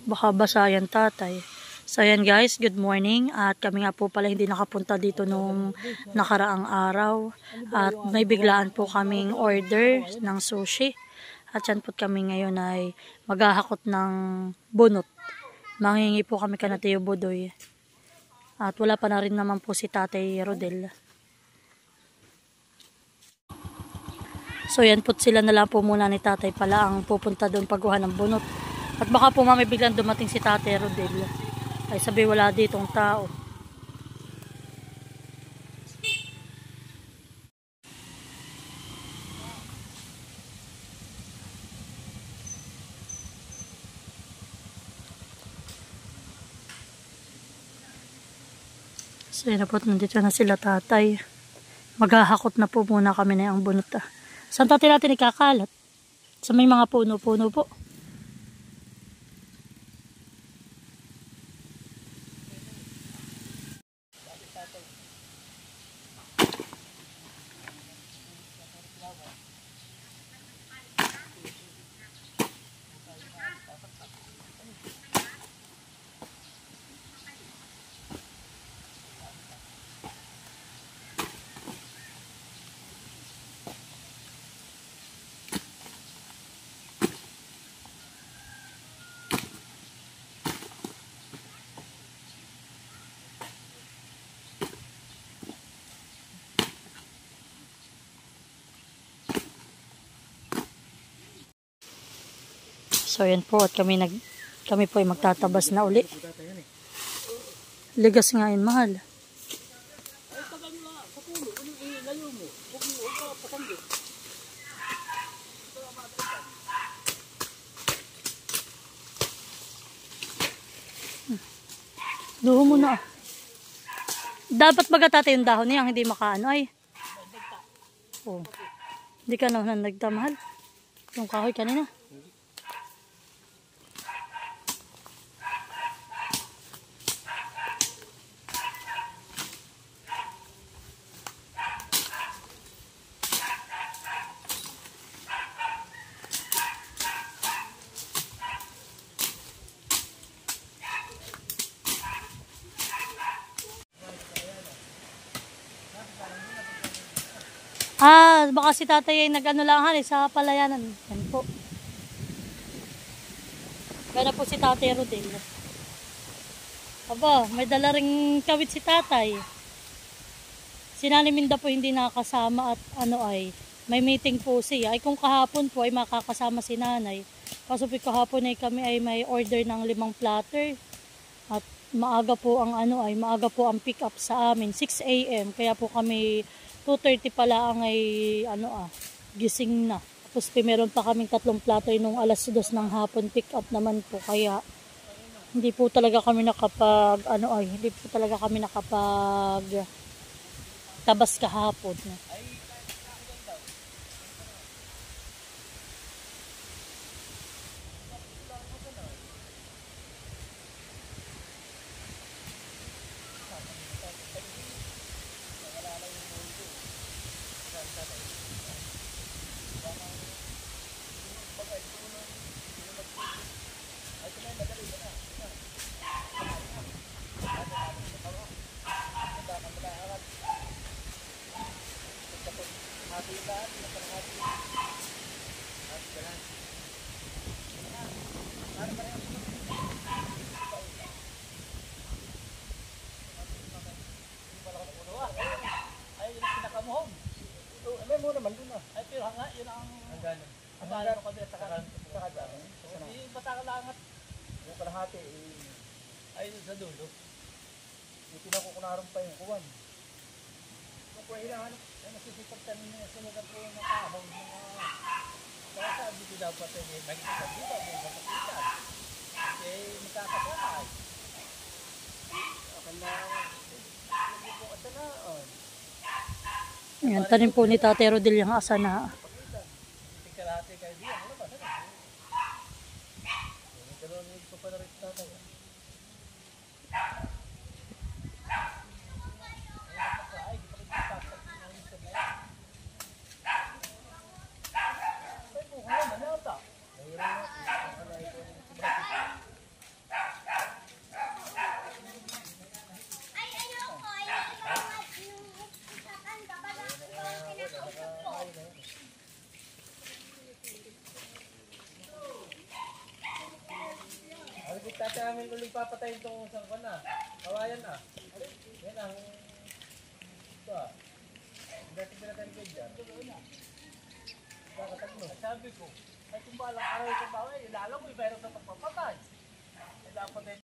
Baka basa yan tatay. So ayan guys, good morning. At kami nga po pala hindi nakapunta dito nung nakaraang araw. At may biglaan po kaming order ng sushi. At yan po kami ngayon ay maghahakot ng bunot. Manghingi po kami kana Tio Budoy. At wala pa na rin naman po si Tatay Rodel. So yan po sila na lang po muna ni Tatay pala ang pupunta doon pagkuha ng bunot. At baka po mamay biglang dumating si Tatay Rodel. Ay sabi wala ditong tao. So yun na po, nandito na sila Tatay. Maghahakot na po muna kami na yung bunot. Saan Tatay natin ikakalat? Sa may mga puno-puno po. So yan po at kami po ay magtatabas na uli. Ligas nga yun, mahal. Duho mo na. Dapat baga Tatay yung dahon niya, hindi makaano ay. Oh. Hindi ka naman nagtamahal. Yung kahoy kanina. Baka si Tatay ay nag-ano lang sa palayanan. Yan po. Gana po si Tatay Rodel. Aba, may dala ring kawit si Tatay. Si Nanay Minda po hindi nakakasama at may meeting po siya. Ay kung kahapon po ay makakasama si Nanay. Kaso po kahapon ay kami ay may order ng 5 platter. At maaga po ang maaga po ang pick up sa amin, 6 AM. Kaya po kami 2:30 pala ang gising na. Tapos meron pa kaming 3 platter nung 2:00 ng hapon pick up naman po. Kaya hindi po talaga kami nakapag tabas kahapon. Ay, sa dulo. Hindi na ko kunaroon pa yung kuwan. Kung pwede na nasisipagtan niya sa lugar po ng kahaw. Kaya sabi ko dapat nagkita dito, may bakita. Kasi magkakapatay. Akan na, hindi po katalaan. Yan, tanim po ni Tatay Rodel yung asa na. Tikarate kayo diyan, ano ba? Pero hindi ko pa na rin tatay. namin ulit papatayin itong isang ko na. Kawayan na. Yan ang... Ito ah. Dati pinatayin ko dyan. Kakatagno. Sabi ko, ay kung balang araw ito ba, ilalang mo, meron na pagpapatay. Dapat din.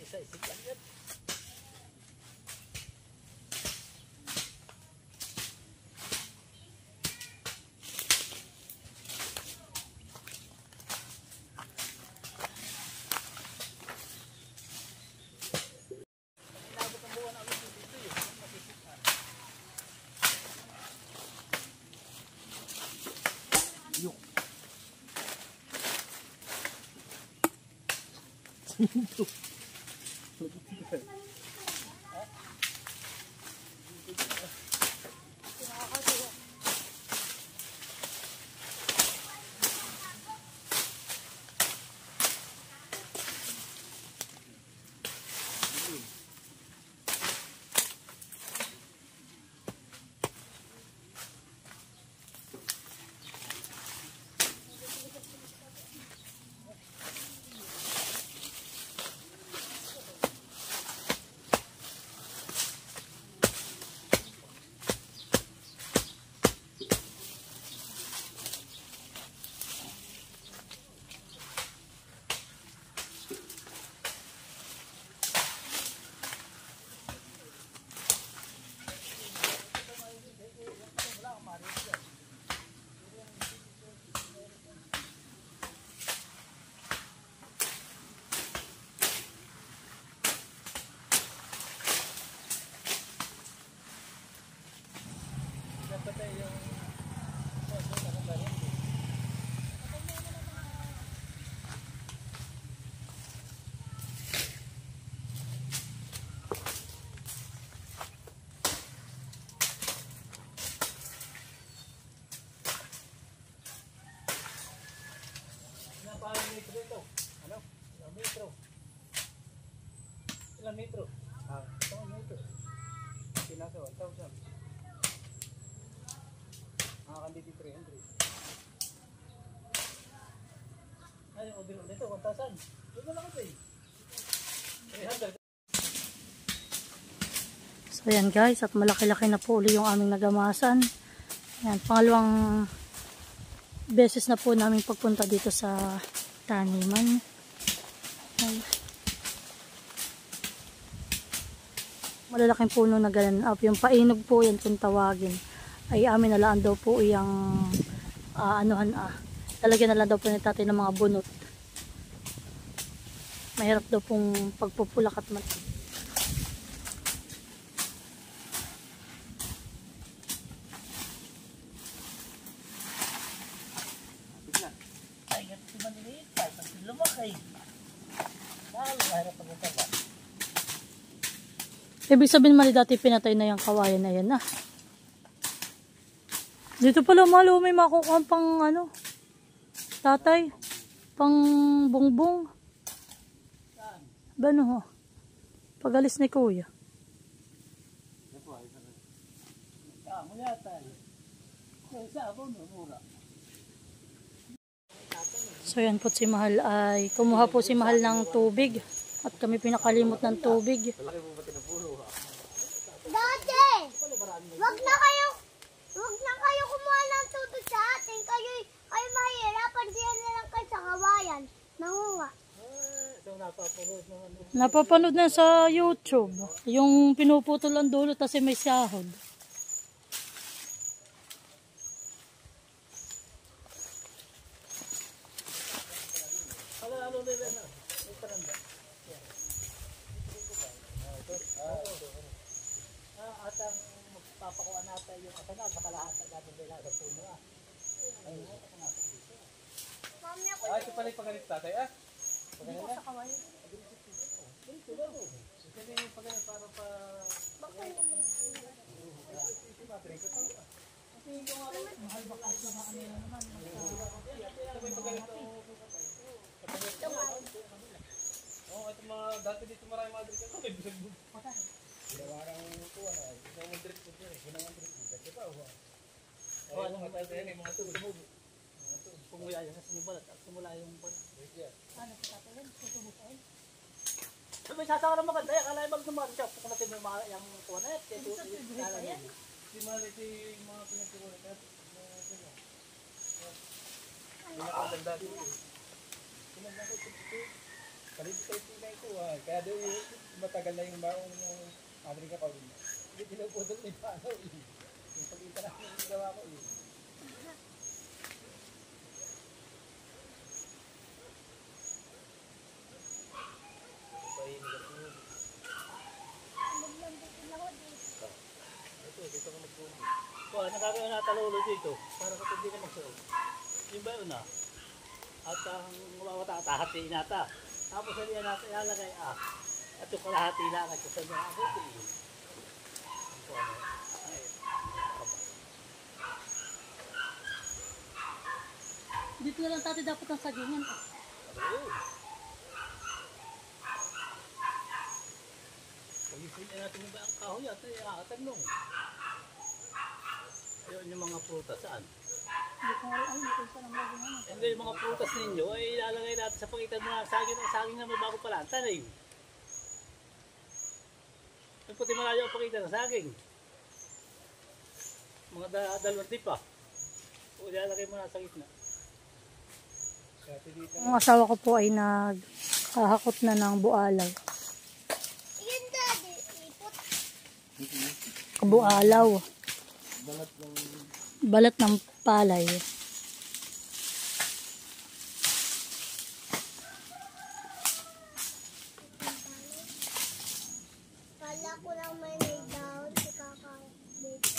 Isa-isip lang yan. Inabot ang buwan namin dito yun. Masisipan. Yung. Dapat yung ilang metro ito? Ano? Ilang metro? Ilang metro? Ito metro. Pinasa 1,000. Nakakanditi 300. Ay, order dito 1,000. Ito na kasi. 300. So yan guys, at malaki-laki na po uli yung aming nagamasan. Yan, pangalawang beses na po namin pagpunta dito sa taniman. Yan. Malalaking puno na galan up. Yung painog po yan kung tawagin. Ay amin nalaan daw po yung talagyan na lang daw po ni tatay ng mga bunot. Mahirap daw pong pagpupulak at Ay, ganito si Maniliit. Ay, pag lumaki. Lalo, mahirap pag-utaba. ibig sabihin mali dati pinatay na yung kawayan na yan Dito pala malo may makukuha pang tatay, pang bongbong. Bano ho? Pag-alis ni kuya. Mula tayo. Sa abon, mura. So yan po si Mahal ay kumuha po si Mahal ng tubig at kami pinakalimot ng tubig. Dati, wag na kayo kumuha ng tuto sa atin. Kayo mahihirapan diyan na lang kayo sa kawayan. Nangunga. So, napapanood naman. Napapanood na sa YouTube. Yung pinuputol ang dulo kasi may sahod. Ano nila na? May paranda. At ang magpapakuha natin yung asanan sa kalahatan natin nila sa puno. Ayun, nasa dito. Mami, ako Ito pala yung pagalit tatay, dito sa kawayan. Dito lang. Ito na yung pagalit para pa... Bakit naman? Ito mga dati dito marami mga drink ako. May bisag-bug. Ginawarang ito, ito ang drink ko dyan. Ito ang drink ko. Dati pa, ano nga tayo yan, mga tubig. Pumula yan sa sinibalat at sumula yung balat. Ano sa tatay? Tutubukin? May sasawa na maganda, akala yung magnuman siya. Kung natin may mga yung tuwa na yan. Si Mali, yung mga pinagtuwa na pinakaganda dito. Pinaganda ko ito. Kalit kayo pinay Kaya doon matagal na yung maong Amerika pa rin. Hindi pinupudot ni Pano eh. Yung pag-ita lang yung gawa ko eh. Dito ka mag-gumi. Nakagawa na talulo dito. Para ka hindi na magsuot. Yung ba yun ah? At ang mawawata-tahati nata. Tapos hindi natin ilalagay at yung kalahati lang at sa mga abuti. Dito na lang tati dapat ang sagingan. Pag-isin natin yung ba ang kahoy at tagnong. Ayun yung mga prutas saan? Hindi ko nga alam kung saan ang laging ano. Hindi yung mga prutas ninyo ay ilalagay natin sa pagitan ng saging na may bago pala. Tanim. Ang puti malayo ang pagitan ng saging. Mga dalawang tipa. O ilalagay mo na sa gitna. Ang asawa ko po ay naghahakot na ng bualaw. Yun daddy, ipot. Bualaw. Balat ng palay. Kala ko lang may down si kakain dito.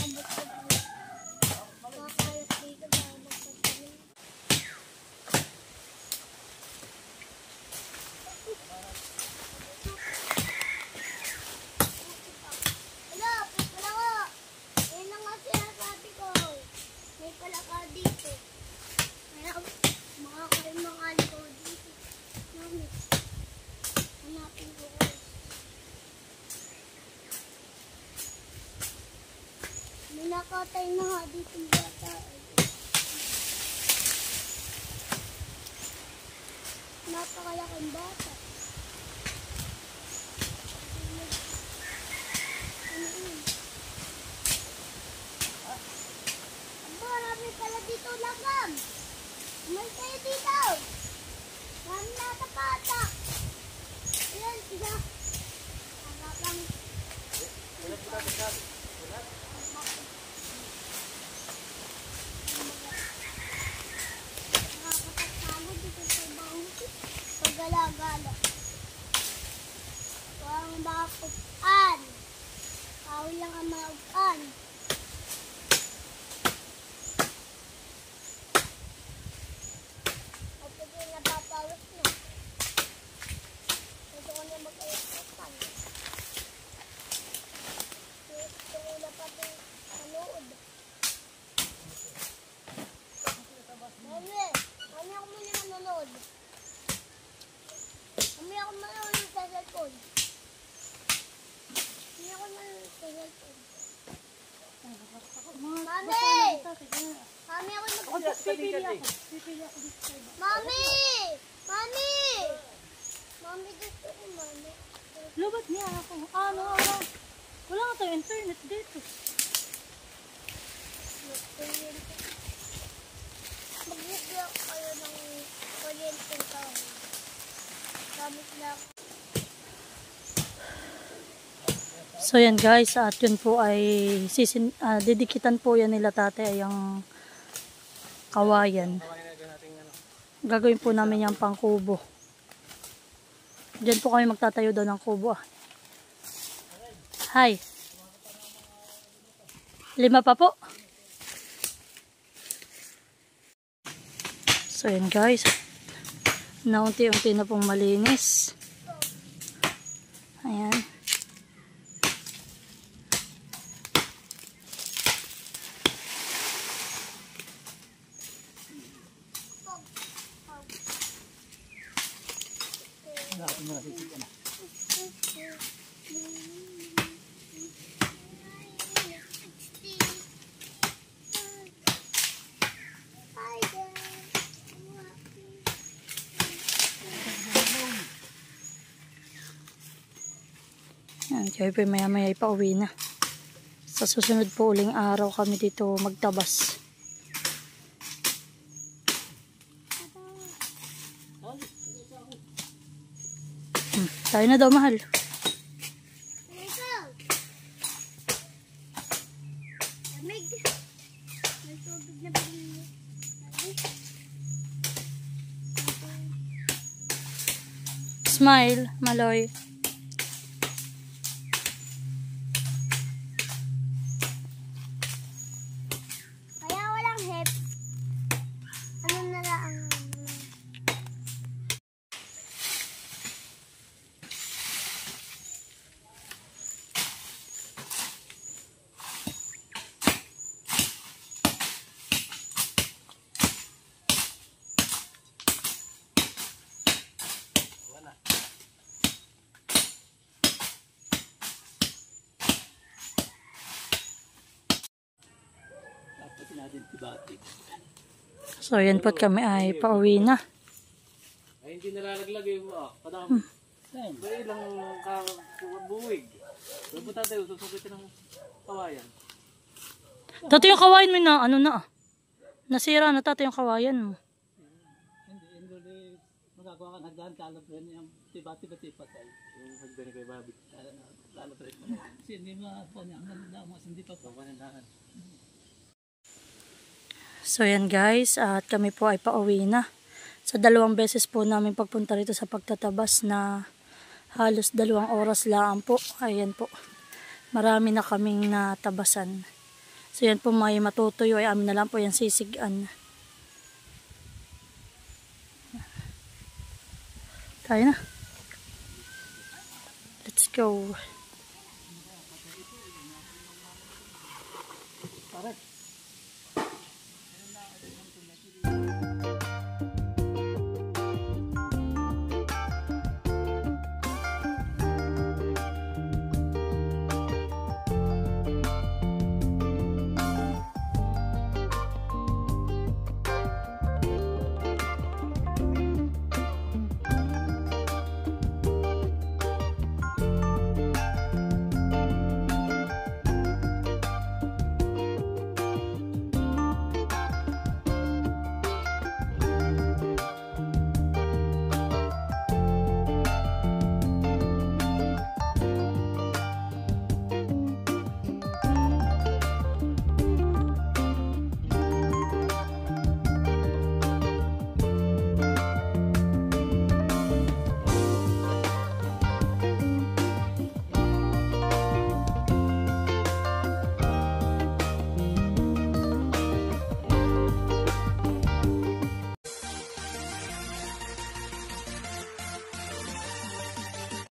Abot ko dito. Kakayot dito para magpapalin. Hello, wala ko. Yan lang nga sinasabi ko. May palaka dito. Kaya makakain mga alito dito. Mami, hanapin ko ko. May nakatay na nga dito yung bata. Napakalaking bata. Ano yun? Aba, marami pala dito lagam. May kayo dito. Marami natapata. Ayan, isa. Agapang. Nakakatakamo dito sa bangko. Paggalagala. Huwag makupan. Kawin lang ang maupan. Kapag yung napapawas na. Gusto ko na mag-ayos-apan. Gusto ko na pati panood. Mami, mami ako muna manonood. Mami ako manonood sa cellphone. Mami ako manonood sa cellphone. Mami! Mami ako Pipili ako. Pipili ako dito sa iba. Mami! Mami! Mami, gusto ko, mami. Lubat niya ako. Ano? Wala nga tayo internet dito. Mag-video kayo ng kuryenteng kahoy. Gamit na ako. So yan guys, at yun po ay didikitan po yan nila tate ay ang kawayan. Gagawin po namin yung pang kubo. Diyan po kami magtatayo daw ng kubo. Hi. 5 pa po. So yan guys. Naunti-unti na pong malinis. Ayan. Yan, kaya po maya-maya ipauwi na. Sa susunod po uling araw kami dito magtabas. Tayo na daw, mahal. Ikaw. Lamig. May tubig na bilhin. Smile, Maloy. Kaya walang hip. Ano na lang. Dapat natin tibati. So, yan po't kami ay pauwi na. Ay, hindi nalalaglag yung kadami. Saan? May ilang buwig. Pero po tayo, susukitin ng kawayan. Dati yung kawayan mo na, ano na, nasira na tati yung kawayan mo. Hindi magagawa ka nagdaan kalab rin yung tibati-bati patay. Yung hagdan ni kay Bobby. Kalab rin mo. Kasi hindi po niya ang ganda mo, hindi pa po. Papanandaan. So yan guys, at kami po ay pauwi na. Sa 2 beses po namin pagpunta rito sa pagtatabas na halos 2 oras lang po. Ayan po. Marami na kaming natabasan. So yan po may matutuyo ay amin na lang po yan sisigan. Tayo na. Let's go. Parang